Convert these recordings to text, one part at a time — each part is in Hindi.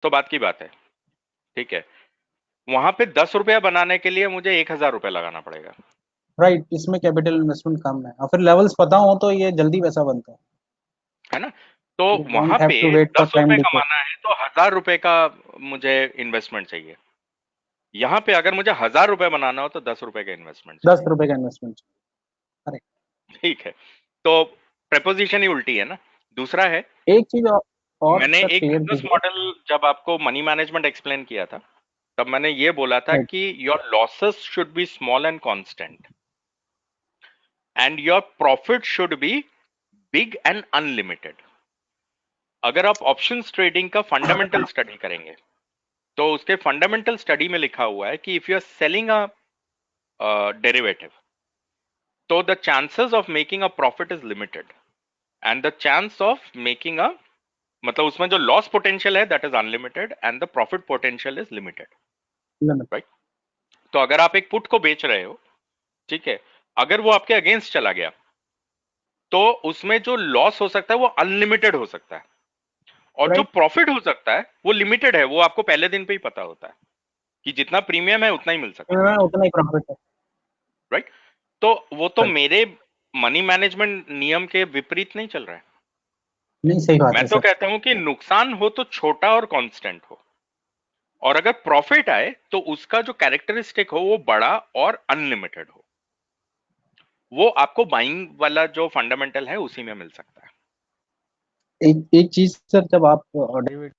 तो बात की बात है, ठीक है। वहां पे 10 रुपया बनाने के लिए मुझे 1,000 रुपया लगाना पड़ेगा, राइट, इसमें कैपिटल इन्वेस्टमेंट कम है और फिर लेवल्स पता हो तो ये जल्दी पैसा बनता है। है ना। तो यू वहां डोंट हैव पे टू वेट फॉर दस टाइम रुपए डिपो। कमाना है तो 1,000 रुपए का मुझे इन्वेस्टमेंट चाहिए। यहाँ पे अगर मुझे 1,000 रुपए बनाना हो तो 10 रुपए का इन्वेस्टमेंट चाहिए। 10 रुपए का इन्वेस्टमेंट। करेक्ट। ठीक है। तो प्रपोजिशन ही उल्टी है ना। दूसरा है, एक चीज और मैंने सर एक क्लियर बिजनेस कीजिए। मॉडल जब आपको मनी मैनेजमेंट एक्सप्लेन किया था, तब मैंने ये बोला था राइट। कि your losses should be small and constant and your profit should be big and unlimited. अगर आप ऑप्शंस ट्रेडिंग का फंडामेंटल स्टडी करेंगे तो उसके फंडामेंटल स्टडी में लिखा हुआ है कि if you are selling a derivative, तो the chances of making a profit is limited and the chance of making a, मतलब उसमें जो लॉस पोटेंशियल है that is unlimited and the profit potential is limited, right. तो अगर आप एक पुट को बेच रहे हो, ठीक है, अगर वो आपके अगेंस्ट चला गया तो उसमें जो लॉस हो सकता है वो अनलिमिटेड हो सकता है, और जो राइट। प्रॉफिट हो सकता है वो लिमिटेड है, वो आपको पहले दिन पे ही पता होता है कि जितना प्रीमियम है उतना ही मिल सकता है, उतना ही प्रॉफिट है। राइट। तो वो तो राइट। मेरे मनी मैनेजमेंट नियम के विपरीत नहीं चल रहा है। नहीं, सही बात मैं है तो सर। कहता हूं कि नुकसान हो तो छोटा और कांस्टेंट हो, और अगर प्रॉफिट आए तो उसका जो कैरेक्टरिस्टिक हो वो बड़ा और अनलिमिटेड हो। वो आपको बाइंग वाला जो फंडामेंटल है उसी में मिल सकता है। एक एक चीज सर, जब आप डेरिवेट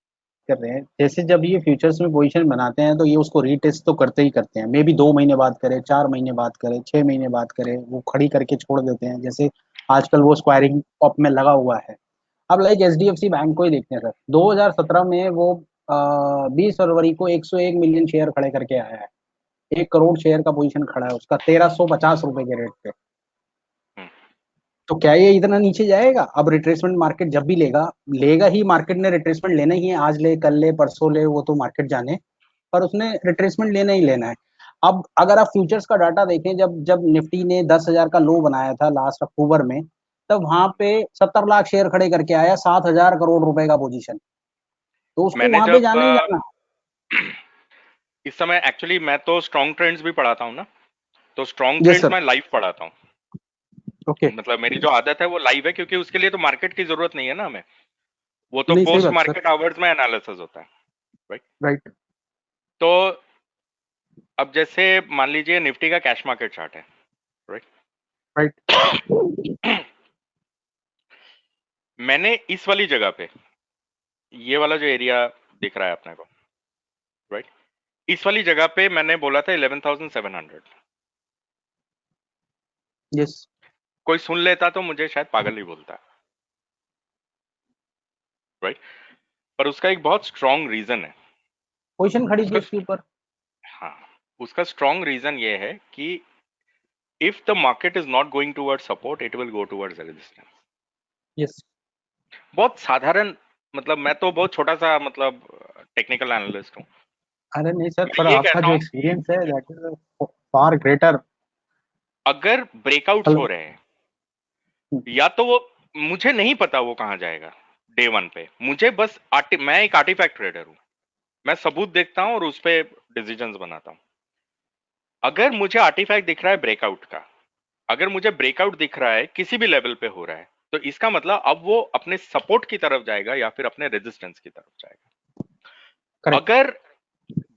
कर रहे हैं, जैसे जब ये फ्यूचर्स में पोजीशन बनाते हैं तो ये उसको रीटेस्ट तो करते ही करते हैं। मे बी 2 महीने बाद करें, 4 महीने बाद करें, 6 महीने बाद करें, वो खड़ी करके छोड़ देते हैं। जैसे आजकल वो स्क्वायरिंग अप में लगा हुआ है। अब लाइक एचडीएफसी बैंक को ही देखते हैं सर, 2017 में वो 20 फरवरी को 101 मिलियन शेयर खड़े करके आया है। 1 करोड़ शेयर का पोजीशन खड़ा है उसका 1350 रुपए के रेट पे। हम्म। तो क्या ये इतना नीचे जाएगा? अब रिट्रेसमेंट मार्केट जब भी लेगा, लेगा ही, मार्केट ने रिट्रेसमेंट लेना ही है। आज ले, कल ले, परसों ले, वो तो मार्केट जाने, पर उसने रिट्रेसमेंट लेना ही लेना है। अब अगर आप फ्यूचर्स का डाटा देखें, जब जब निफ्टी ने 10,000 का लो बनाया था लास्ट अक्टूबर में, तब वहां पे 70 लाख शेयर खड़े करके आया, 7,000 करोड़ रुपए का पोजीशन। तो उसको मैंने वहां पे जब जाना ही जाना। इस समय एक्चुअली मैं तो स्ट्रॉन्ग ट्रेंड्स भी पढ़ाता हूँ ना, तो स्ट्रॉन्ग यस ट्रेंड्स सर। मैं लाइव पढ़ाता हूँ। ओके। मतलब मेरी जो आदत है वो लाइव है, क्योंकि उसके लिए तो मार्केट की जरूरत नहीं है ना हमें, वो तो नहीं, सही पोस्ट बात सर। मार्केट आवर्स में एनालिसिस होता है, राइट। राइट। तो अब जैसे मान लीजिए निफ्टी का कैश मार्केट चार्ट है, राइट। राइट। मैंने इस वाली जगह पे, ये वाला जो एरिया दिख रहा है अपने को, राइट, इस वाली जगह पे मैंने बोला था 11,700। यस। कोई सुन लेता तो मुझे शायद पागल ही बोलता, राइट। पर उसका एक बहुत स्ट्रॉन्ग रीजन है। पोजीशन खड़ी थी उसका, उसके ऊपर। हाँ, उसका स्ट्रॉन्ग रीजन ये है कि if the market is not going towards support, it will go towards resistance। Yes. बहुत साधारण, मतलब मैं तो बहुत छोटा सा, मतलब टेक्निकल एनालिस्ट हूँ। अरे नहीं सर, मैं पर ये आपका कहता जो हूँ कि एक्सपीरियंस है दैट इज फार ग्रेटर। अगर ब्रेकआउट्स हो रहे हैं, या तो वो, मुझे नहीं पता वो कहाँ जाएगा डे वन पे, मुझे बस मैं एक आर्टिफैक्ट ट्रेडर हूँ, मैं सबूत देखता हूँ और उस पे डिसीजंस बनाता हूँ। अगर मुझे आर्टिफैक्ट दिख रहा है ब्रेकआउट का, अगर मुझे ब्रेकआउट दिख रहा है किसी भी लेवल पे हो रहा है, तो इसका मतलब अब वो अपने सपोर्ट की तरफ जाएगा या फिर अपने रेजिस्टेंस की तरफ जाएगा। करेक्ट। अगर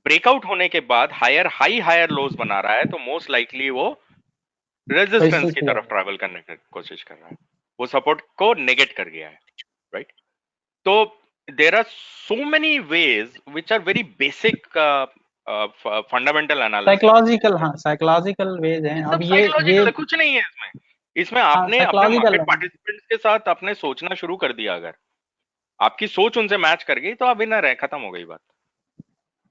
ब्रेकआउट होने के बाद हायर हाई हायर लोज बना रहा है तो मोस्ट लाइकली वो रेजिस्टेंस रेजिस्टेंस की पे तरफ जाएगा। ट्रैवल करने की कोशिश कर रहा है, वो सपोर्ट को नेगेट कर गया है, राइट। तो there are so many ways which are very basic fundamental analysis. Psychological, हाँ, साइकोलॉजिकल वेज हैं। ये सब अब ये साइकोलॉजिकल है, कुछ नहीं है इसमें। इसमें हाँ, आपने अपने साइकोलॉजिकल मार्केट है। पार्टिसिपेंट्स के साथ अपने सोचना शुरू कर दिया, अगर आपकी सोच उनसे मैच कर गई तो आप विनर है, खत्म हो गई बात।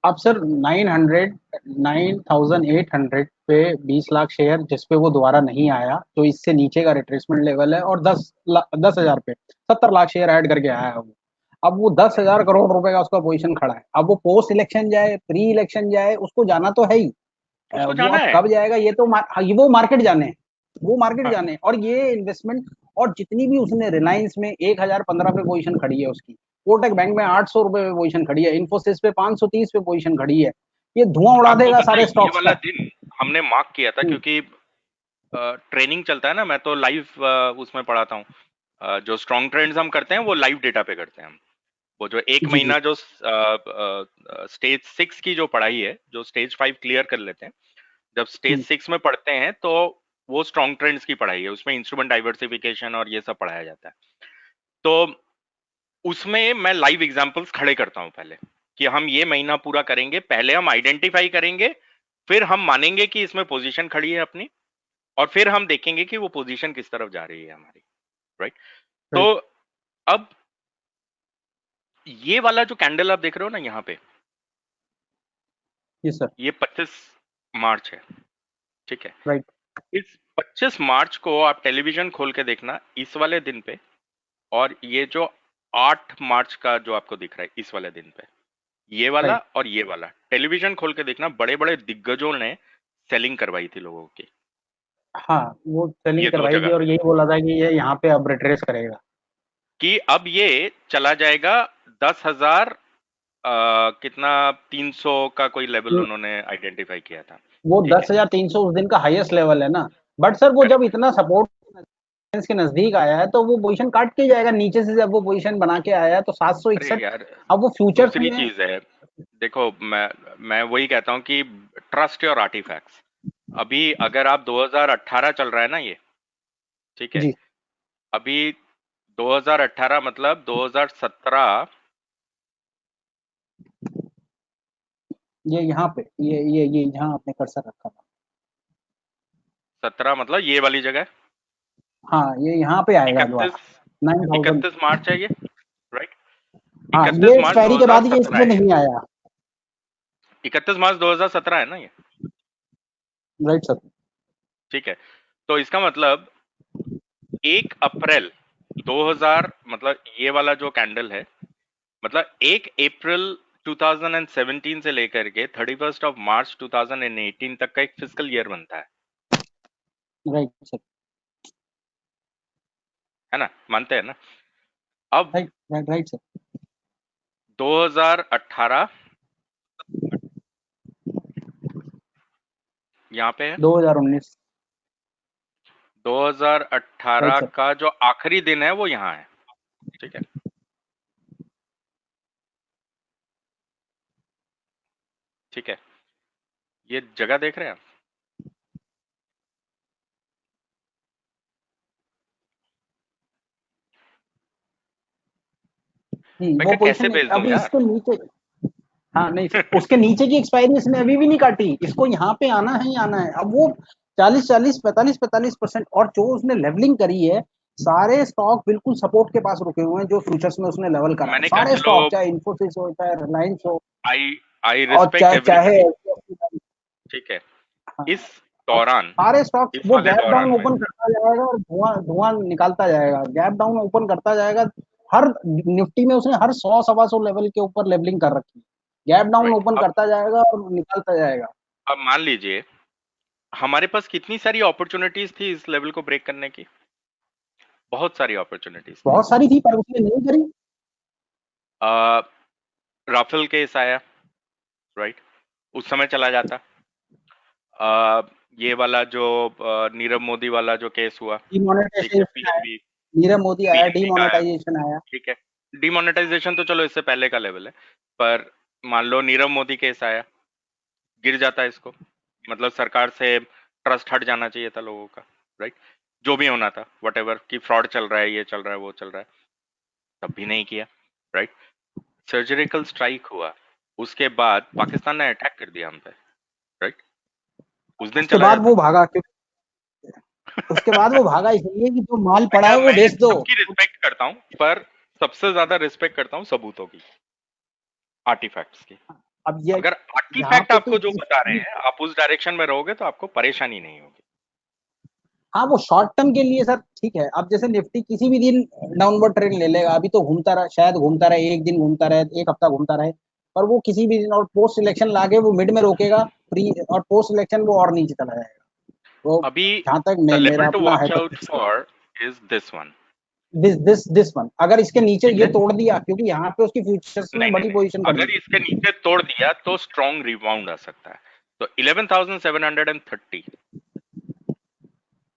अब सर 9,800 पे 20 लाख शेयर जिस पे वो दोबारा नहीं आया, तो इससे नीचे का रिट्रेसमेंट लेवल है, और 10,000 पे 70 लाख शेयर ऐड करके आया है वो। अब वो 10,000 करोड़ रुपए का उसका पोजीशन खड़ा है। अब वो पोस्ट इलेक्शन जाए, प्री इलेक्शन जाए, उसको जाना तो है ही। उसको वो जाना अब है। कब जाएगा ये तो वो मार्केट जाने, वो मार्केट हाँ। जाने। और ये इन्वेस्टमेंट, और जितनी भी उसने रिलायंस में 1,015 पे पोजीशन खड़ी है उसकी, कोटक बैंक में 800 रुपए पे पोजीशन खड़ी है, इन्फोसिस पे 530 पे पोजीशन खड़ी है। ये धुआं उड़ा आपको देगा पता है सारे ये स्टॉक्स वाला का। दिन हमने मार्क किया था, हम्म, क्योंकि ट्रेनिंग चलता है ना, मैं तो लाइव उसमें पढ़ाता हूँ। जो स्ट्रॉन्ग ट्रेंड्स हम करते हैं वो लाइव डेटा पे करते हैं हम। वो जो एक जी जी। महीना जो स्टेज 6 की जो पढ़ाई है, जो स्टेज 5 क्लियर कर लेते हैं, जब स्टेज हम्म, 6 में पढ़ते हैं तो वो स्ट्रॉन्ग ट्रेंड्स की पढ़ाई है, उसमें इंस्ट्रूमेंट डाइवर्सिफिकेशन और ये सब पढ़ाया जाता है। तो उसमें मैं लाइव एग्जांपल्स खड़े करता हूं पहले, कि हम ये महीना पूरा करेंगे, पहले हम आइडेंटिफाई करेंगे, फिर हम मानेंगे कि इसमें पोजीशन खड़ी है अपनी, और फिर हम देखेंगे कि वो पोजीशन किस तरफ जा रही है हमारी। राइट। तो राइट। अब ये वाला जो कैंडल आप देख रहे हो ना यहाँ पे, जी सर। ये 25 मार्च है। ठीक है। राइट। इस 25 मार्च को आप टेलीविजन खोल के देखना इस वाले दिन पे, और ये जो 8 मार्च का जो आपको दिख रहा है इस वाले दिन पे, ये वाला राइट। और ये वाला टेलीविजन खोल के देखना, बड़े बड़े दिग्गजों ने सेलिंग करवाई थी लोगों की, हाँ, वो सेलिंग ये दो करवाई थी जगह और पे, यही बोला था कि ये यहाँ पे अब रिट्रेस करेगा। कि अब ये चला जाएगा 10,000, कितना, 300 का कोई लेवल हम्म, उन्होंने आइडेंटिफाई किया था। वो ठीक है। 10,300 उस दिन का हाईएस्ट लेवल है ना। बट सर वो जब करेक्ट। इतना सपोर्ट के नजदीक आया है तो वो पोजीशन काट के जाएगा नीचे से, जब वो पोजीशन बना के आया है तो अरे 761। यार, अब वो फ्यूचर्स दूसरी में। चीज है, देखो मैं वही कहता हूँ कि ट्रस्ट योर आर्टिफैक्ट्स। अभी अगर आप 2018 चल रहा है ना ये, ठीक है, जी, अभी 2018 मतलब 2017, ये यहाँ पे ये यहाँ आपने कर्सर रखा था। 17 मतलब ये वाली जगह, हाँ, ये यहाँ पे आएगा 31, दोबारा 9,000। 31 मार्च है ये। राइट। हाँ, 31 ये मार्च एक्सपायरी के बाद ये इस 2017 पे है ये। नहीं आया। 31 मार्च 2017 है ना ये। Right sir. ठीक है। तो इसका मतलब 1 अप्रैल 2000, मतलब ये वाला जो कैंडल है, मतलब 1 अप्रैल 2017 से लेकर के 31 मार्च 2018 तक का एक फिजिकल ईयर बनता राइट सर। है ना, मानते हैं ना। अब राइट राइट राइट सर। 2018 यहाँ पे है, 2019। Right 2018 sir. का जो आखिरी दिन है वो यहाँ है। ठीक है। ठीक है। ये जगह देख रहे हैं आप। मैं वो क्या कैसे पोजीशन भेज दूं अभी यार। इसके नीचे। हाँ नहीं सर, उसके नीचे की एक्सपायरी इसने अभी भी नहीं काटी, इसको यहाँ पे आना है ही आना है। अब वो 40-40, 45-45% और जो उसने लेवलिंग करी है, सारे स्टॉक बिल्कुल सपोर्ट के पास रुके हुए हैं जो फ्यूचर्स में उसने लेवल करा है। मैंने कहा सारे चलो, स्टॉक, चाहे इन्फोसिस हो, चाहे रिलायंस हो, आई आई और रिस्पेक्ट चाहे चाहे एवरीबडी। HDFC। ठीक है। हाँ, इस और दौरान, सारे स्टॉक्स इस वो वाले गैप दौरान डाउन में, ओपन करता जाएगा और धुआं धुआं निकालता जाएगा, गैप डाउन ओपन करता जाएगा। हर निफ्टी में उसने हर 100-125 लेवल के ऊपर लेवलिंग कर रखी है, गैप डाउन राइट। ओपन अब करता जाएगा और निकालता जाएगा। मान लीजिए हमारे पास कितनी सारी अपॉर्चुनिटीज थी इस लेवल को ब्रेक करने की, बहुत सारी अपॉर्चुनिटीज थी। बहुत सारी थी पर उसने नहीं करी। राफेल केस आया, राइट, उस समय चला जाता। ये वाला जो नीरव मोदी वाला जो केस हुआ, ठीक है, डिमोनेटाइजेशन आया, पीएनबी, नीरव मोदी आया, पीएनबी का आया। डिमोनेटाइजेशन आया। ठीक है। डिमोनेटाइजेशन तो चलो इससे पहले का लेवल है, पर मान लो नीरव मोदी केस आया, गिर जाता इसको, मतलब सरकार से ट्रस्ट हट जाना चाहिए था लोगों का। राइट। जो भी होना था, वट एवर, कि फ्रॉड चल रहा है, ये चल रहा है, वो चल रहा है, तब भी नहीं किया। राइट। सर्जिकल स्ट्राइक हुआ, उसके बाद पाकिस्तान ने अटैक कर दिया हम पे। राइट। उस दिन उसके चला बाद जाता। वो भागा, क्योंकि उसके बाद वो भागा इसलिए कि जो माल मैं पड़ा है वो मैं बेच दो। सबकी रिस्पेक्ट करता हूँ, पर सबसे ज्यादा रिस्पेक्ट करता हूँ सबूतों की, आर्टिफैक्ट्स की। अब ये अगर यहाँ आर्टिफैक्ट पे आपको तो जो बता रहे हैं, आप उस डायरेक्शन में रहोगे तो आपको परेशानी नहीं होगी। हाँ, वो शॉर्ट टर्म के लिए सर ठीक है। अब जैसे निफ्टी किसी भी दिन डाउनवर्ड ट्रेंड ले लेगा, अभी तो घूमता रहा, शायद घूमता रहे, एक दिन घूमता रहे, एक हफ्ता घूमता रहे, पर वो किसी भी दिन और पोस्ट इलेक्शन लाके वो मिड में रोकेगा, प्री और पोस्ट इलेक्शन वो और नीचे चला जाएगा। वो अभी जहां तक द मेरा लेवल टू अपना वॉच आउट हाइपोथेसिस है। For is this one, this one अगर इसके नीचे ठीक ये है, तोड़ दिया, क्योंकि यहाँ पे उसकी फ्यूचर्स में नहीं नहीं बड़ी नहीं, पोजीशन बनी अगर इसके नीचे तोड़ दिया तो स्ट्रॉन्ग रिबाउंड आ सकता है। तो 11,730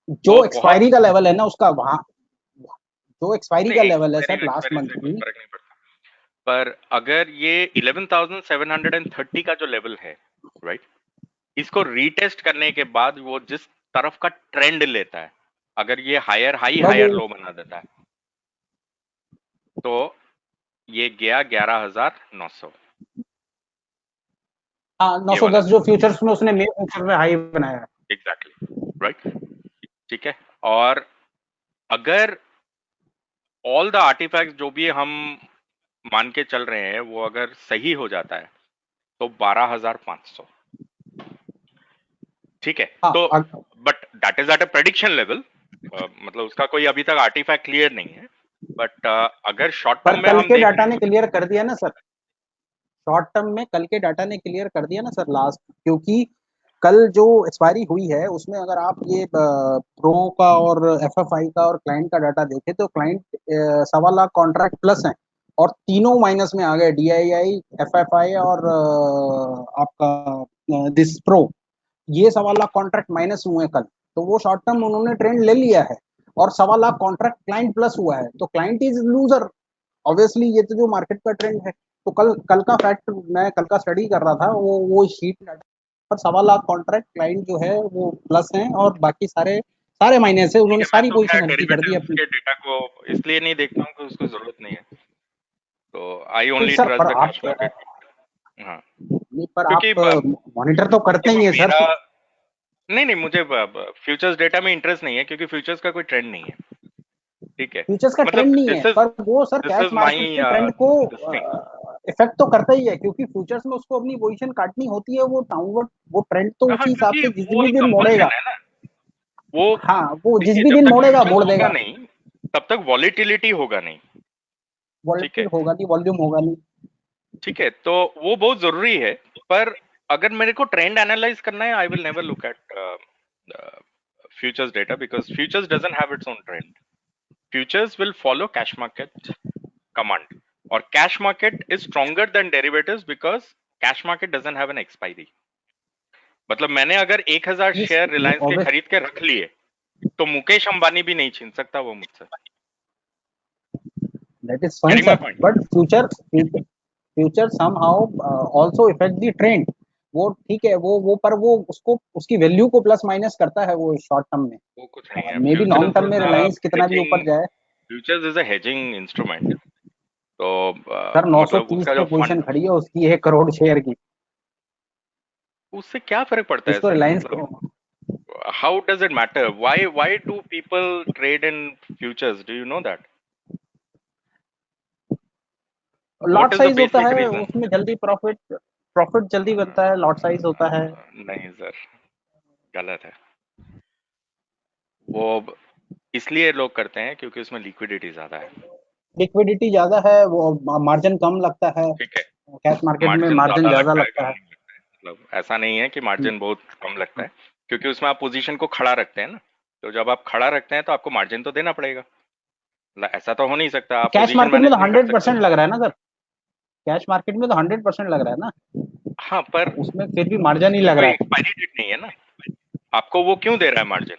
जो वो बहुत, एक्सपायरी का लेवल है ना उसका, वहां जो एक्सपायरी नहीं का लेवल है expiry sir last expiry month से कुछ की। फर्क नहीं पड़ता, पर अगर ये 11,730 का जो लेवल है, राइट, इसको रीटेस्ट करने के बाद वो जिस तरफ का ट्रेंड लेता है, अगर ये हायर हाई वो हायर लो बना देता है, तो ये गया 11,900, हाँ ये वाला 910 जो फ्यूचर्स में उसने मे फ्यूचर में हाई बनाया है। एग्जैक्टली, राइट, ठीक है। और अगर ऑल द आर्टिफैक्ट्स जो भी हम मान के चल रहे हैं वो अगर सही हो जाता है तो 12,500, ठीक है। हाँ तो but that is at a prediction level, मतलब उसका कोई अभी तक आर्टिफैक्ट क्लियर नहीं है, बट अगर शॉर्ट पर टर्म में कल हम के देख डाटा रहे ने क्लियर कर दिया ना सर, शॉर्ट टर्म में कल के डाटा ने क्लियर कर दिया ना सर लास्ट, क्योंकि कल जो एक्सपायरी हुई है उसमें अगर आप ये प्रो का और एफएफआई का और क्लाइंट का डाटा देखें तो क्लाइंट 1.25 लाख कॉन्ट्रैक्ट प्लस हैं, और तीनों माइनस में आ गए, डीआईआई, एफएफआई और आपका दिस प्रो, ये 1.25 लाख कॉन्ट्रैक्ट माइनस हुए हैं कल। तो वो शॉर्ट टर्म उन्होंने ट्रेंड ले लिया है, और 1.25 लाख कॉन्ट्रैक्ट क्लाइंट प्लस हुआ है, तो क्लाइंट इज लूजर ऑब्वियसली। ये तो जो मार्केट का ट्रेंड है। तो कल कल का फैक्ट मैं कल का स्टडी कर रहा था, वो शीट पर 1.25 लाख कॉन्ट्रैक्ट क्लाइंट जो है वो प्लस हैं, और बाकी सारे सारे माइनस है, ठीक उन्होंने है। मैं सारी तो पोजीशन खैर हल्की कर दी डेरिवेटिव्स अपनी। के डेटा को इसलिए नहीं देखता हूँ कि उसको जरूरत नहीं है, तो आई नहीं ओनली सर, ट्रस्ट पर द कैश आप मार्केट। हाँ, नहीं, पर क्योंकि आप मॉनिटर तो करते देखो ही हैं सर। मेरा, नहीं नहीं, मुझे फ्यूचर्स डेटा में इंटरेस्ट नहीं है क्योंकि फ्यूचर्स का कोई ट्रेंड नहीं है, ठीक है। फ्यूचर्स का ट्रेंड मतलब नहीं है, पर वो sir this cash is market my के ट्रेंड को दिस थिंग। इफेक्ट तो करता ही है, क्योंकि फ्यूचर्स में उसको अपनी पोजीशन काटनी होती है, वो डाउनवर्ड वो ट्रेंड तो हाँ, उसी हिसाब क्योंकि से जिस वो भी एक दिन मोड़ेगा। कंपल्शन है ना, वो, हाँ, वो जिस देखिए भी जब दिन तक मोड़ेगा फ्यूचर्स मोड़ होगा देगा। नहीं तब तक वॉलीटिलिटी होगा नहीं, ठीक वॉलेटिल है, होगा नहीं, वॉल्यूम होगा नहीं। ठीक है। तो वो बहुत जरूरी है, पर अगर मेरे को ट्रेंड एनालाइज करना है, I will never look at futures data because futures doesn't have its own trend. Futures will follow cash market command, or cash market is stronger than derivatives because cash market doesn't have an expiry. मतलब मैंने अगर 1,000 यस, शेयर वो रिलायंस के ऑब्वियस, खरीद के रख लिए तो मुकेश अंबानी भी नहीं छीन सकता वो मुझसे। That is fine getting my sir, point? But future somehow also effect the trend. वो ठीक है, वो पर वो उसको उसकी वैल्यू को प्लस माइनस करता है वो शॉर्ट टर्म में। वो कुछ नहीं है, may be long futures term is में अ रिलायंस कितना भी ऊपर हेजिंग, जाए। Futures is a hedging instrument. तो सर मतलब 930 उसका जो पे पोजीशन फंड, खड़ी है उसकी 1 करोड़ शेयर की, उससे क्या फर्क पड़ता है जिसको सर, रिलायंस मतलब को how does it matter? Why do people trade in futures? Do you know that? Lot What is the size होता basic है reason? उसमें, जल्दी प्रॉफिट प्रॉफिट जल्दी बनता है, लॉट साइज होता है। नहीं सर, गलत है वो। इसलिए लोग करते हैं क्योंकि उसमें लिक्विडिटी ज्यादा है, लिक्विडिटी ज्यादा है, वो मार्जिन कम लगता है, ठीक है। कैश मार्केट में मार्जिन मार्जिन ज्यादा ज्यादा लगता है, लगता कम है। नहीं लगता है, मतलब ऐसा नहीं है कि मार्जिन बहुत कम लगता है, क्योंकि उसमें आप पोजीशन को खड़ा रखते हैं ना। तो जब आप खड़ा रखते हैं तो आपको मार्जिन तो देना पड़ेगा, मतलब ऐसा तो हो नहीं सकता आप कैश पोजीशन मार्केट में मैनेज तो नहीं कर सकते 100% लग रहा है ना सर, कैश मार्केट में तो 100% लग रहा है ना, हाँ, पर उसमें फिर भी मार्जिन ही उसकी लग कोई रहा है। एक्सपायरी डेट नहीं है ना, आपको वो क्यों दे रहा है मार्जिन?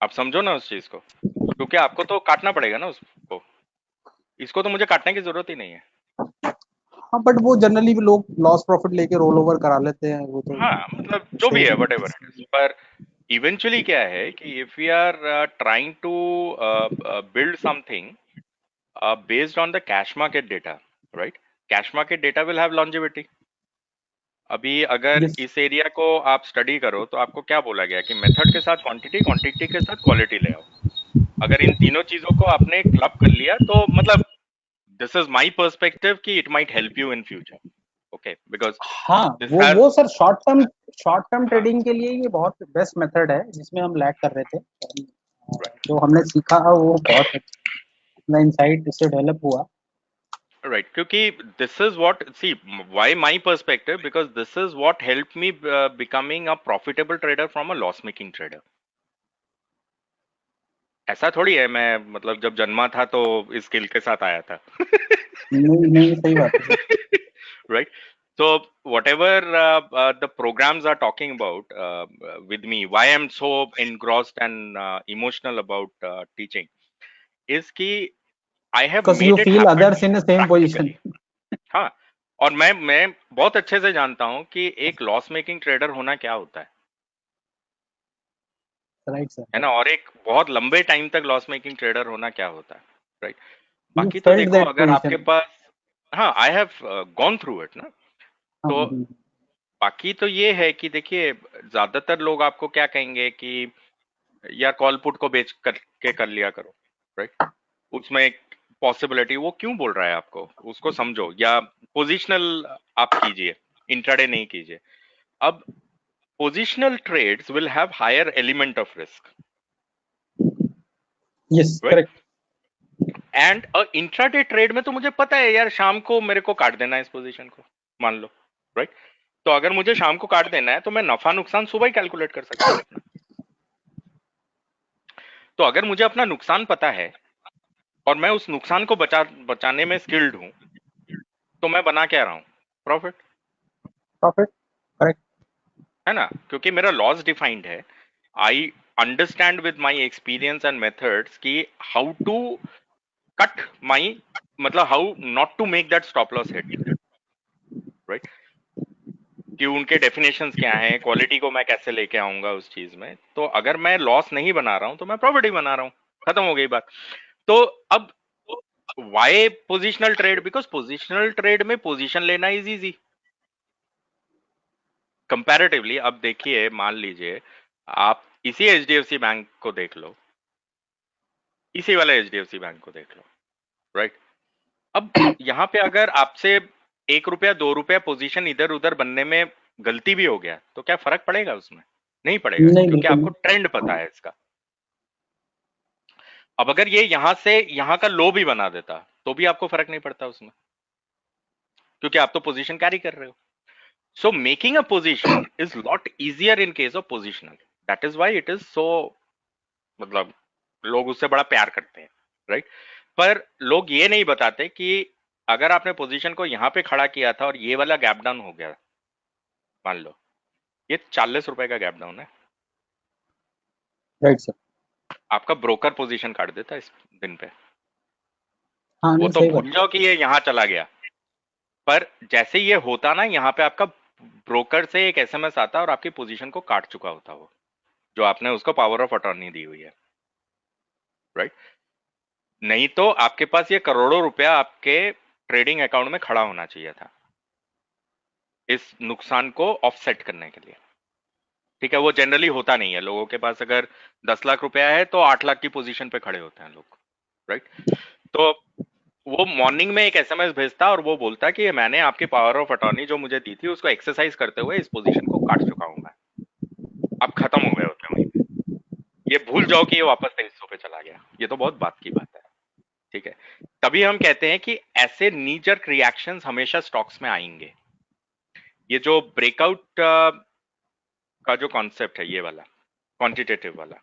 आप समझो ना उस चीज को, क्योंकि आपको तो काटना पड़ेगा ना उसको, इसको तो मुझे काटने की जरूरत ही नहीं है। हाँ, बट वो जनरली भी लोग लॉस प्रॉफिट लेके रोल ओवर करा लेते हैं, वो तो हाँ, मतलब जो भी है वट एवर इट इज, पर इवेंचुअली क्या है कि if we are trying to build something based on the cash market data, right, cash market data will have longevity. अभी अगर जिस इस एरिया को आप स्टडी करो तो आपको क्या बोला गया कि मेथड के साथ क्वांटिटी, क्वांटिटी के साथ क्वालिटी ले आओ। अगर इन तीनों चीजों को आपने क्लब कर लिया तो मतलब दिस इज माई पर्सपेक्टिव कि it might help you in future, okay, because हाँ, दिस हैज, वो सर शॉर्ट टर्म हाँ, ट्रेडिंग के लिए ये बहुत बेस्ट मेथड है, जिसमें हम लैग कर रहे थे। राइट, जो हमने सीखा वो बहुत अपना इंसाइट इससे डेवलप हुआ। राइट, क्योंकि this is what, see why my perspective, because this is what help me becoming a profitable trader from a loss making trader. ऐसा थोड़ी है मैं मतलब जब जन्मा था तो इस स्किल के साथ आया था। नहीं नहीं, सही बात है sir. Right? So whatever the programs are talking about with me, why I'm so engrossed and emotional about teaching is कि I have Because you made it feel happen others in the same position. practically. हाँ, और मैं बहुत अच्छे से जानता हूँ कि एक लॉस मेकिंग ट्रेडर होना क्या होता Right, sir. है ना, और एक बहुत लंबे टाइम तक लॉस मेकिंग ट्रेडर होना क्या होता है, राइट? You बाकी तो felt देखो, that अगर आपके position. पास, हाँ, I have gone through it ना। तो हाँ, बाकी तो ये है कि देखिए, ज्यादातर लोग आपको क्या कहेंगे कि यार कॉल पुट को बेच करके कर लिया करो, राइट? उसमें एक पॉसिबिलिटी, वो क्यों बोल रहा है आपको, उसको समझो, या पोजिशनल आप कीजिए, इंट्राडे नहीं कीजिए। अब positional trades will have higher element of risk, yes, right? correct. And intraday trade में तो मुझे पता है यार, शाम को मेरे को काट देना है इस पोजीशन को, मान लो, राइट? तो अगर मुझे शाम को काट देना है तो मैं नफा नुकसान सुबह ही कैलकुलेट कर सकता हूँ अपना। तो अगर मुझे अपना नुकसान पता है और मैं उस नुकसान को बचाने में स्किल्ड हूं, तो मैं बना क्या रहा हूं? Profit, Profit, correct. है ना? क्योंकि मेरा लॉस डिफाइंड है। I understand with my experience and methods कि हाउ टू कट माई, मतलब how not to make that stop loss hit, right? कि उनके डेफिनेशंस क्या हैं, क्वालिटी को मैं कैसे लेके आऊंगा उस चीज में। तो अगर मैं लॉस नहीं बना रहा हूं तो मैं प्रॉफिट ही बना रहा हूं, खत्म हो गई बात। तो अब why positional trade? Because positional trade में पोजीशन लेना इज इजी कंपैरेटिवली। अब देखिए, मान लीजिए आप इसी एचडीएफसी बैंक को देख लो, इसी वाले एचडीएफसी बैंक को देख लो, राइट? अब यहाँ पे अगर आपसे 1 रुपया 2 रुपया पोजीशन इधर उधर बनने में गलती भी हो गया तो क्या फर्क पड़ेगा उसमें? नहीं पड़ेगा, नहीं, क्योंकि बिल्कुल आपको नहीं। ट्रेंड पता है इसका। अब अगर ये यहां से यहां का लो भी बना देता तो भी आपको फर्क नहीं पड़ता उसमें, क्योंकि आप तो पोजीशन कैरी कर रहे हो। So making a position is lot easier in case of positional. That is why it is so, मतलब लोग उससे बड़ा प्यार करते हैं, राइट? पर लोग ये नहीं बताते कि अगर आपने पोजीशन को यहां पे खड़ा किया था और ये वाला गैप डाउन हो गया, मान लो ये 40 रुपए का गैप डाउन है, राइट सर। आपका ब्रोकर पोजीशन काट देता है इस दिन पे। हाँ, वो नहीं तो सही भूल बात। जाओ कि ये यहां चला गया। पर जैसे ये होता ना, यहाँ पे आपका ब्रोकर से एक एसएमएस आता और आपकी पोजीशन को काट चुका होता वो, जो आपने उसको पावर ऑफ अटॉर्नी दी हुई है, राइट? नहीं तो आपके पास ये करोड़ों रुपया आपके ट्रेडिंग अकाउंट में खड़ा होना चाहिए था इस नुकसान को ऑफसेट करने के लिए। ठीक है, वो जनरली होता नहीं है। लोगों के पास अगर 10 लाख रुपया है तो 8 लाख की पोजीशन पे खड़े होते हैं लोग, राइट? तो वो मॉर्निंग में एक एसएमएस भेजता और वो बोलता कि मैंने आपकी पावर ऑफ अटॉर्नी जो मुझे दी थी उसको एक्सरसाइज करते हुए इस पोजीशन को काट चुका हूं मैं। आप खत्म हो गए होते हैं वहीं पे। ये भूल जाओ कि ये वापस 2300 पे चला गया, ये तो बहुत बात की बात है। ठीक है, तभी हम कहते हैं कि ऐसे नी जर्क रिएक्शंस हमेशा स्टॉक्स में आएंगे। ये जो ब्रेकआउट का जो कॉन्सेप्ट है, ये वाला क्वांटिटेटिव वाला,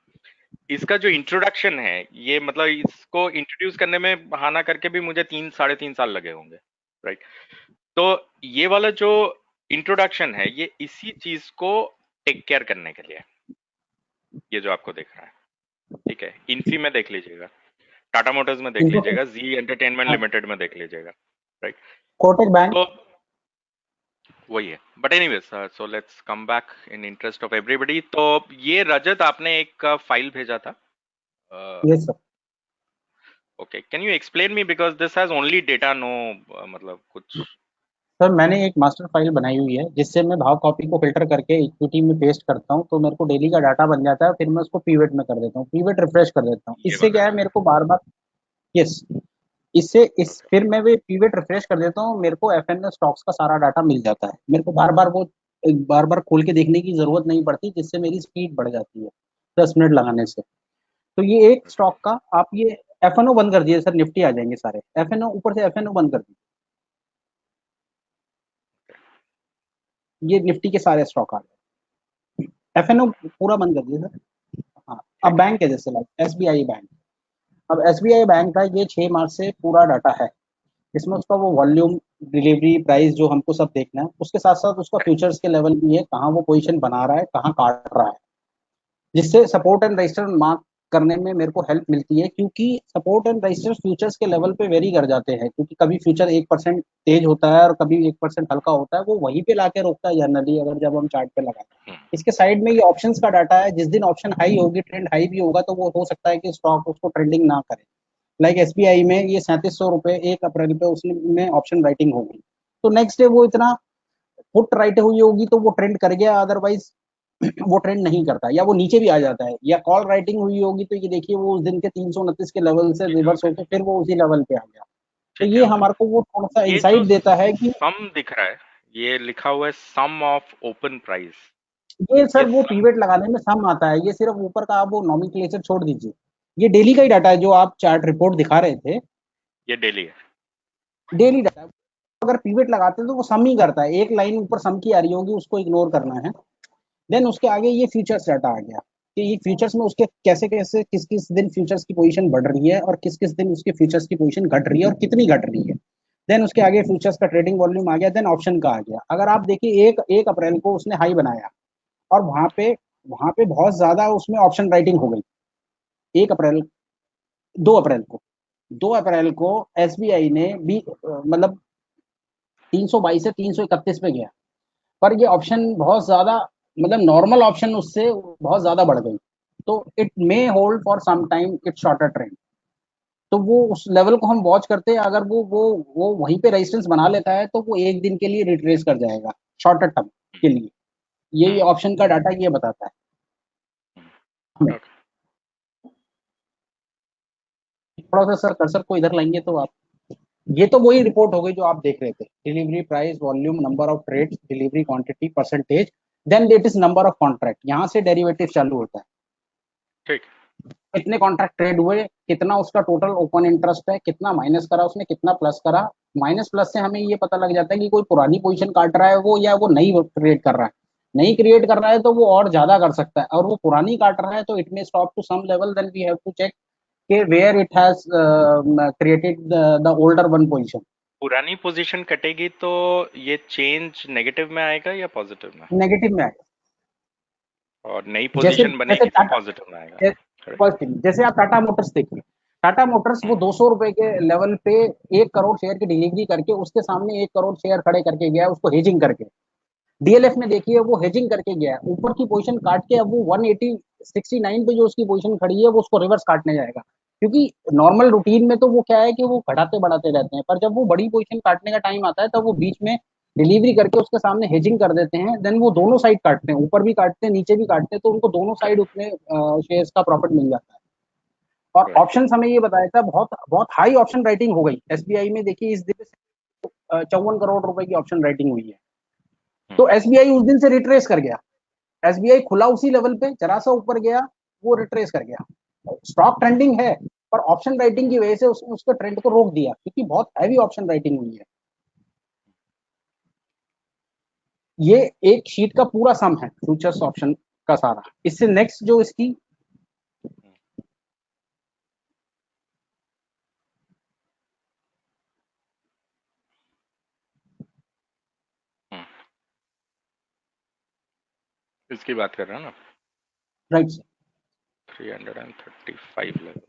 इसका जो इंट्रोडक्शन है, ये मतलब इसको इंट्रोड्यूस करने में बहाना करके भी मुझे 3 साढ़े 3 साल लगे होंगे, राइट? तो ये वाला जो इंट्रोडक्शन है, ये इसी चीज को टेक केयर करने के लिए है, ये जो आपको दिख रहा है। ठीक है, इन्फी में देख लीजिएगा, टाटा मोटर्स में देख इनको लीजिएगा, जी एंटरटेनमेंट हाँ, लिमिटेड में देख लीजिएगा, राइट? कोटक बैंक। तो वही है। But anyways, so let's come back in interest of everybody. तो ये रजत, आपने एक फाइल भेजा था, yes sir. Okay, can you explain me, because this has only data, no मतलब कुछ। सर मैंने एक मास्टर फाइल बनाई हुई है जिससे मैं भाव कॉपी को फिल्टर करके इक्विटी में पेस्ट करता हूँ, तो मेरे को डेली का डाटा बन जाता है। फिर मैं उसको पीवेट में कर देता हूँ, पीवेट रिफ्रेश कर देता हूँ। ये इससे वाला क्या है, ना? मेरे को बार बार, यस, इससे इस ओके, फिर मैं वो पीवेट रिफ्रेश कर देता हूँ, मेरे को एफएनओ स्टॉक्स का सारा डाटा मिल जाता है। मेरे को बार बार वो बार बार खोल के देखने की जरूरत नहीं पड़ती, जिससे मेरी स्पीड बढ़ जाती है 10 मिनट लगाने से। तो ये एक ओके, स्टॉक का आप ये एफएनओ बंद कर दिए सर, निफ्टी आ जाएंगे सारे एफएनओ, ऊपर से एफएनओ बंद कर दिए, ये निफ्टी के सारे स्टॉक आ गए, एफएनओ पूरा बंद कर दिए सर। हाँ, अब ठीक है, बैंक है जैसे लाइक एसबीआई बैंक, अब एसबीआई बैंक का ये 6 मार्च से पूरा डाटा है, इसमें उसका वो वॉल्यूम, डिलीवरी प्राइस जो हमको सब देखना है, उसके साथ साथ उसका फ्यूचर्स के लेवल भी है, कहाँ वो पोजीशन बना रहा है, कहाँ काट रहा है, जिससे सपोर्ट एंड रेजिस्टेंस मार्क करने में मेरे को हेल्प मिलती है, क्योंकि सपोर्ट एंड रेजिस्टेंस फ्यूचर्स के लेवल पे वेरी कर जाते हैं, क्योंकि कभी फ्यूचर 1% तेज होता है और कभी 1% हल्का होता है, वो वहीं पे लाके रोकता है जनरली, अगर जब हम चार्ट पे लगाते हैं। हम्म, इसके साइड में ये ऑप्शंस का डाटा है, जिस दिन ऑप्शन हाई होगी, ट्रेंड हाई भी होगा, तो वो हो सकता है कि स्टॉक उसको ट्रेंडिंग ना करे। लाइक एसबीआई में ये 3700 रुपए 1 अप्रैल पे उसमें ऑप्शन राइटिंग हो गई, तो नेक्स्ट डे वो इतना पुट राइट हुई होगी तो वो ट्रेंड कर गया, अदरवाइज वो ट्रेंड नहीं करता, या वो नीचे भी आ जाता है, या कॉल राइटिंग हुई होगी तो ये देखिए वो उस दिन के 329 के लेवल से ठीक है रिवर्स अंकित, होकर फिर वो उसी लेवल पे आ गया। तो ठीक है ये अंकित। हमारे को वो थोड़ा सा ये जो इंसाइट देता है कि सम दिख रहा है, ये लिखा हुआ है सम ऑफ ओपन प्राइस, ये ये सर वो सम, पीवेट लगाने में सम आता है, ये सिर्फ ऊपर का आप वो नॉमेनक्लेचर छोड़ दीजिए, ये डेली का ही डाटा है जो आप चार्ट रिपोर्ट दिखा रहे थे, ये डेली है। Daily data. अगर पीवेट लगाते हैं तो वो सम ही करता है, एक लाइन ऊपर सम की आ रही होगी, उसको इग्नोर करना है। देन उसके आगे ये फ्यूचर्स डाटा आ गया, कि ये फ्यूचर्स में उसके कैसे कैसे किस किस दिन फ्यूचर्स की पोजीशन बढ़ रही है और किस किस दिन उसके फ्यूचर्स की पोजीशन घट रही है और कितनी घट रही है। देन उसके आगे फ्यूचर्स का ट्रेडिंग वॉल्यूम आ गया, देन ऑप्शन का आ गया। अगर आप देखिए एक एक अप्रैल को उसने हाई बनाया और वहां पे बहुत ज्यादा उसमें ऑप्शन राइटिंग हो गई। 1 अप्रैल, 2 अप्रैल को, 2 अप्रैल को एसबीआई ने भी मतलब 322 से 331 पे गया, पर ये ऑप्शन बहुत ज्यादा, मतलब नॉर्मल ऑप्शन उससे बहुत ज्यादा बढ़ गई, तो it may hold for some time it shorter trend. तो वो उस लेवल को हम वॉच करते हैं, अगर वो वहीं पे रेजिस्टेंस बना लेता है तो वो एक दिन के लिए रिट्रेस कर जाएगा शॉर्टर टर्म के लिए। ये हम्म, ऑप्शन का डाटा ये बताता है हमें। ओके। थोड़ा सा सर कर्सर को इधर लाएंगे तो आप, ये तो वही रिपोर्ट हो गई जो आप देख रहे थे, delivery price, volume, number of trades, delivery quantity, percentage, then it is number of contract, यहाँ से डेरिवेटिव चालू होता है। ठीक। कितने कॉन्ट्रैक्ट ट्रेड हुए, कितना उसका टोटल ओपन इंटरेस्ट है, कितना माइनस करा उसने, कितना प्लस करा। माइनस प्लस से हमें ये पता लग जाता है कि कोई पुरानी पोजीशन काट रहा है वो, या वो नई क्रिएट कर रहा है। नई क्रिएट कर रहा है तो वो और ज्यादा कर सकता है, और वो पुरानी काट रहा है तो it may stop to some level, then we have to check के where it has created the older one position. पुरानी पोजीशन कटेगी तो ये चेंज नेगेटिव में आएगा या पॉजिटिव में? नेगेटिव में आएगा। और नई जैसे पोजीशन जैसे बनेगी तो टाटा, पॉजिटिव में आएगा। करेक्ट। फर्स्ट थिंग जैसे आप टाटा मोटर्स देखिए, टाटा मोटर्स वो हम्म, 200 रुपए के लेवल पे 1 करोड़ शेयर की डिलीवरी करके उसके सामने 1 करोड़ शेयर खड़े करके गया है, उसको हेजिंग करके। डीएलएफ में देखिए वो हेजिंग करके गया है, ऊपर की पोजीशन काट के अब वो 180 69 पे जो उसकी पोजीशन खड़ी है वो उसको रिवर्स काटने जाएगा, क्योंकि नॉर्मल रूटीन में तो वो क्या है कि वो घटाते बढ़ाते रहते हैं, पर जब वो बड़ी पोजीशन काटने का टाइम आता है तब वो बीच में डिलीवरी करके उसके सामने हेजिंग कर देते हैं, देन वो दोनों साइड काटते हैं, ऊपर भी काटते हैं नीचे भी काटते हैं, तो उनको दोनों साइड करेक्ट। उतने शेयर्स का प्रॉफिट मिल जाता है। और राइट। ऑप्शन हमें ये बताया था, बहुत बहुत हाई ऑप्शन राइटिंग हो गई एसबीआई में, देखिए इस दिन 54 करोड़ रुपए की ऑप्शन राइटिंग हुई है। तो एसबीआई उस दिन से रिट्रेस कर गया, एसबीआई खुला उसी लेवल पे, जरा सा ऊपर गया, वो रिट्रेस कर गया। स्टॉक ट्रेंडिंग है, पर ऑप्शन राइटिंग की वजह से उसने उसके ट्रेंड को रोक दिया, क्योंकि बहुत हैवी ऑप्शन राइटिंग हुई है। ये एक शीट का पूरा सम है फ्यूचर्स ऑप्शन का सारा। इससे नेक्स्ट जो इसकी, हम्म, इसकी बात कर रहे हैं ना? राइट से, 335 लेवल,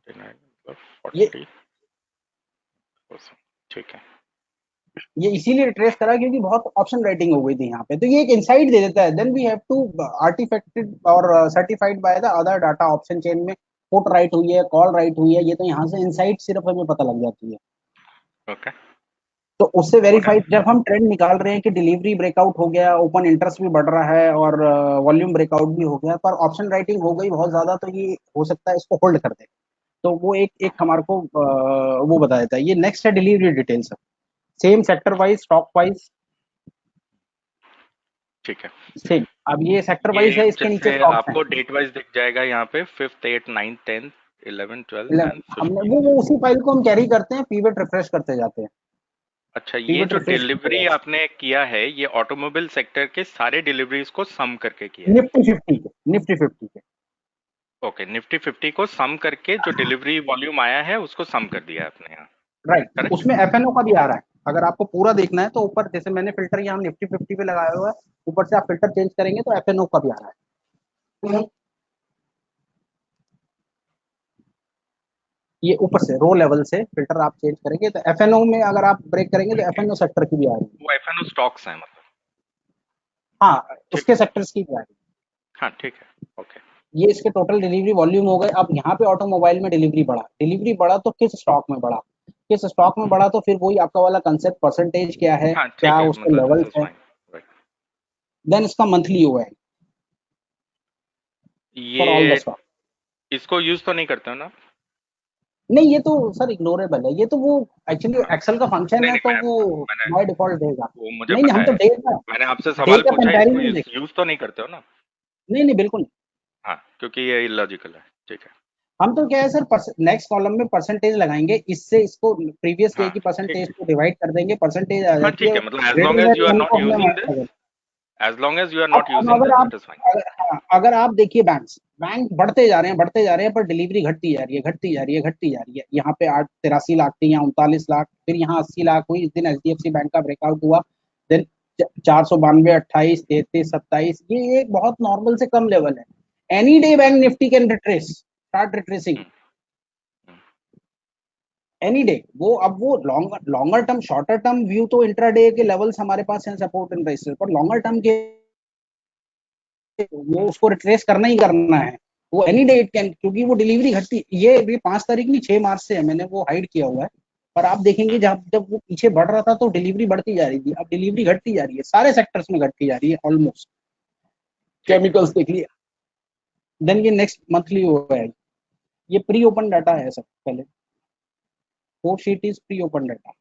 39 मतलब ये 40%। ठीक है। ये इसीलिए रिट्रेस करा क्योंकि बहुत ऑप्शन राइटिंग हो गई थी यहाँ पे, तो ये एक इनसाइट दे देता है। देन वी हैव टू आर्टिफैक्टेड और certified by the other data option chain में, पुट राइट हुई है, कॉल राइट हुई है, ये तो यहाँ से इनसाइट सिर्फ हमें पता लग जाती है। ओके। तो उससे और वेरीफाइड जब हम ट्रेंड निकाल रहे हैं कि डिलीवरी ब्रेकआउट हो गया, ओपन इंटरेस्ट भी बढ़ रहा है और वॉल्यूम ब्रेकआउट भी हो गया, पर ऑप्शन राइटिंग हो गई बहुत ज्यादा, तो ये हो सकता है इसको होल्ड कर दे। तो वो एक एक हमारे को वो बता देता है। ये नेक्स्ट है delivery details, same sector wise, stock wise ठीक है, सेम। अब ये सेक्टर वाइज ये है, इसके नीचे जैसे स्टॉक्स हैं। आपको डेट वाइज दिख जाएगा यहाँ पे, 5th 8th 9th 10th 11th 12th and हमने 15th। वो उसी फाइल को हम कैरी करते हैं, पीवेट रिफ्रेश करते जाते हैं। अच्छा, ये पिवट जो रिट्रेस डिलीवरी आपने किया है ये ऑटोमोबाइल सेक्टर के सारे डिलीवरीज को सम करके किया है। निफ्टी 50 के। ओके, निफ्टी 50 को सम करके जो डिलीवरी वॉल्यूम आया है उसको सम कर दिया है आपने यहाँ। Right, correct. उसमें एफएनओ का भी आ रहा है। अगर आपको पूरा देखना है तो ऊपर जैसे मैंने फिल्टर यहाँ निफ्टी 50 पे लगाया हुआ है, ऊपर से आप फिल्टर चेंज करेंगे तो एफएनओ का भी आ रहा है। ये ऊपर से रो लेवल से फिल्टर आप चेंज करेंगे तो एफएनओ में अगर आप ब्रेक करेंगे तो एफएनओ सेक्टर की भी आ रही है। वो एफएनओ स्टॉक्स हैं मतलब। हाँ, ठीक उसके है। सेक्टर्स की भी आ रही है। हाँ ठीक है। ओके। ये इसके टोटल डिलीवरी वॉल्यूम हो गए। अब यहाँ पे ऑटोमोबाइल में डिलीवरी बढ़ा तो किस स्टॉक में बढ़ा, किस स्टॉक में बढ़ा, तो फिर वही आपका वाला कंसेप्ट परसेंटेज क्या है, हाँ ठीक क्या है, उसके मतलब दिस लेवल्स इज है, फाइन। राइट। देन इसका मंथली हुआ है फॉर ऑल द ये स्टॉक। इसको यूज तो नहीं करते हो ना? नहीं, ये तो सर इग्नोरेबल है, ये तो वो एक्चुअली हाँ। एक्सेल का फंक्शन नहीं है नहीं, तो मैं वो मैंने बाय डिफॉल्ट देगा। वो मुझे नहीं नहीं, पता हम तो है। मैंने आपसे डे सवाल का पूछा है, इसको कंपैरिजन यूज देखें। यूज तो नहीं करते हो ना? नहीं नहीं, बिल्कुल नहीं। हाँ, क्योंकि ये इलॉजिकल है। ठीक है। हम तो क्या है सर, नेक्स्ट कॉलम में परसेंटेज लगाएंगे, इससे इसको प्रीवियस डे हाँ की ठीक परसेंटेज है। को डिवाइड कर देंगे, परसेंटेज आ हाँ जाती ठीक है, है, मतलब as long greater as you are then 1 not को हमने यूजिंग माइनस दिस, कर देंगे। As long as you are not अब यूजिंग अगर दिस, आप इट इज फाइन। हाँ, अगर आप देखिए बैंक बढ़ते जा रहे हैं, बढ़ते जा रहे हैं, पर डिलीवरी घटती जा रही है, घटती जा रही है, घटती जा रही है। यहाँ पे 83 लाख थी, यहाँ 39 लाख, फिर यहाँ 80 लाख हुई। इस दिन एचडीएफसी बैंक का ब्रेकआउट हुआ। देन 492, 28, 33, 27, ये एक बहुत नॉर्मल से कम लेवल है। Any day bank Nifty can retrace, start retracing hmm, hmm, any day. वो अब वो longer term, shorter term view तो इंट्राडे के लेवल्स हमारे पास हैं, सपोर्ट एंड रेजिस्टेंस, पर लॉन्गर टर्म के वो उसको रिट्रेस करना ही करना है। वो एनी डे इट कैन, क्योंकि वो डिलीवरी घटती, ये 5 तारीख नहीं, 6 मार्च से है, मैंने वो हाइड किया हुआ है। पर आप देखेंगे जब जब वो पीछे बढ़ रहा था तो डिलीवरी बढ़ती जा रही थी, अब डिलीवरी घटती जा रही है, सारे सेक्टर्स में घटती जा रही है ऑलमोस्ट। ठीक है। केमिकल्स देख लिया। देन ये नेक्स्ट मंथली हुआ है, ये प्री ओपन डाटा है सब पहले। Fourth sheet is pre open data.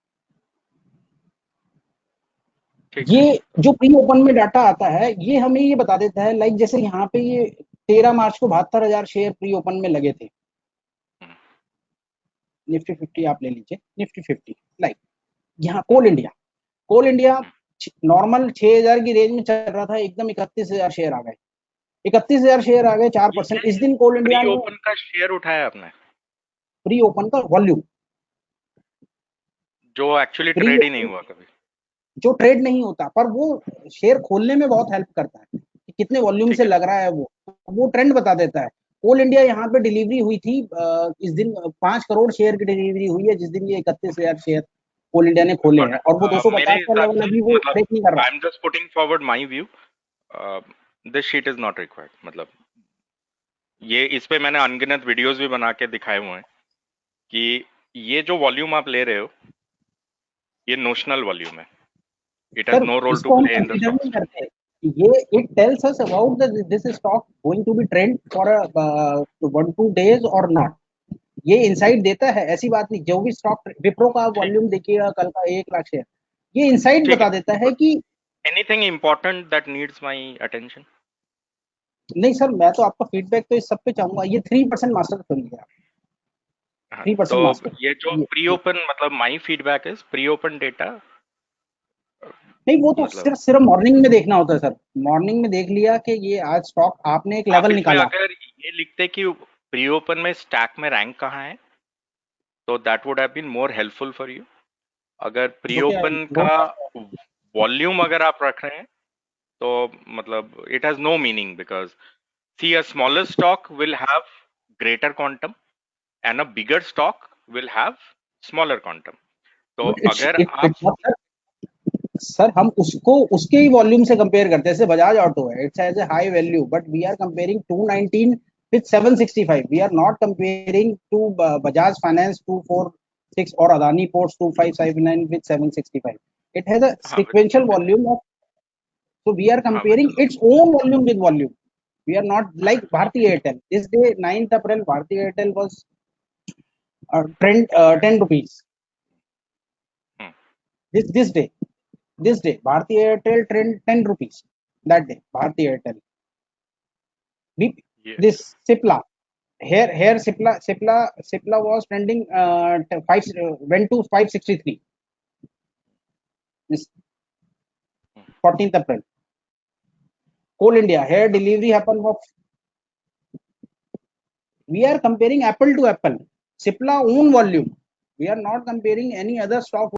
ठीक ये है। जो प्री ओपन में डाटा आता है ये हमें ये बता देता है, लाइक जैसे यहाँ पे ये 13 मार्च को 72,000 शेयर प्री ओपन में लगे थे। हम्म, निफ्टी 50 आप ले लीजिए, निफ्टी 50, लाइक यहाँ हम्म, कोल इंडिया हम्म। नॉर्मल 6,000 की रेंज में चल रहा था, एकदम 31,000 शेयर आ गए, 31,000 शेयर आ गए, ये 4%। इस दिन कोल प्री इंडिया ने ओपन का शेयर उठाया आपने, प्री ओपन का वॉल्यूम, जो एक्चुअली प्री ट्रेड ही नहीं हुआ कभी? जो ट्रेड नहीं होता पर वो शेयर खोलने में बहुत हेल्प करता है कि कितने वॉल्यूम ठीक से है। लग रहा है, वो ट्रेंड बता देता है। कोल इंडिया यहाँ पे डिलीवरी हुई थी, इस दिन 5 करोड़ शेयर की डिलीवरी हुई है, जिस दिन ये 31,000 शेयर कोल इंडिया ने खोले बट हैं, और वो मेरे 250 का हिसाब लेवल से, अभी वो मतलब ब्रेक नहीं कर रहा। I am just putting forward my view, this sheet is not required. मतलब ये इस पे मैंने अनगिनत वीडियोस भी बना के दिखाए हुए हैं कि ये जो वॉल्यूम आप ले रहे हो ये नोशनल वॉल्यूम है। It has sir no role to इसको हम play in the consider stock नहीं स्प्लिट। करते, ये it tells us about this stock going to be trend for 1-2 days और नॉट। ये इनसाइट देता है, ऐसी बात नहीं। जो भी स्टॉक विप्रो का ठीक वॉल्यूम देखिएगा कल का 1 लाख शेयर, ये इनसाइट ठीक बता है। देता है बट कि anything important that needs my attention? नहीं सर, मैं तो आपका फीडबैक तो इस सब पे चाहूंगा। ये 3% मास्टर कर लिया, हाँ, तो 3% मास्टर ये जो प्री ये ओपन, मतलब my feedback is pre open data, नहीं, वो तो मतलब सिर्फ मॉर्निंग में देखना होता है सर। मॉर्निंग में देख लिया कि ये आज स्टॉक आपने एक आप लेवल इसमें निकाला। अगर ये लिखते कि प्री ओपन में स्टैक में रैंक कहाँ है तो that would have been more helpful for you. अगर प्री वो क्या है, ओपन का वॉल्यूम अगर आप रख रहे हैं तो मतलब it has no meaning, because see a smaller stock will have greater quantum and a bigger stock will have smaller quantum. तो बट इट्स अगर इट आप इट सर हम उसको उसके ही वॉल्यूम से कंपेयर करते हैं। जैसे बजाज ऑटो है, it's has a high value, but we are comparing 219 with 765। We are not comparing to Bajaj finance 246 और Adani ports 2579 with 765। It has a हाँ sequential volume of, so we are हाँ comparing its own volume with volume. We are not like Bharti okay. Airtel. This day 9th April, Bharti Airtel was trend 10 rupees. This day, Bharti Airtel trend 10 rupees. That day, Bharti Airtel. ये This Sipla, here Sipla was trending, five went to 563. 14th April. Coal India, here delivery happened of, we are comparing apple to apple. Cipla own volume. We are not comparing any other stock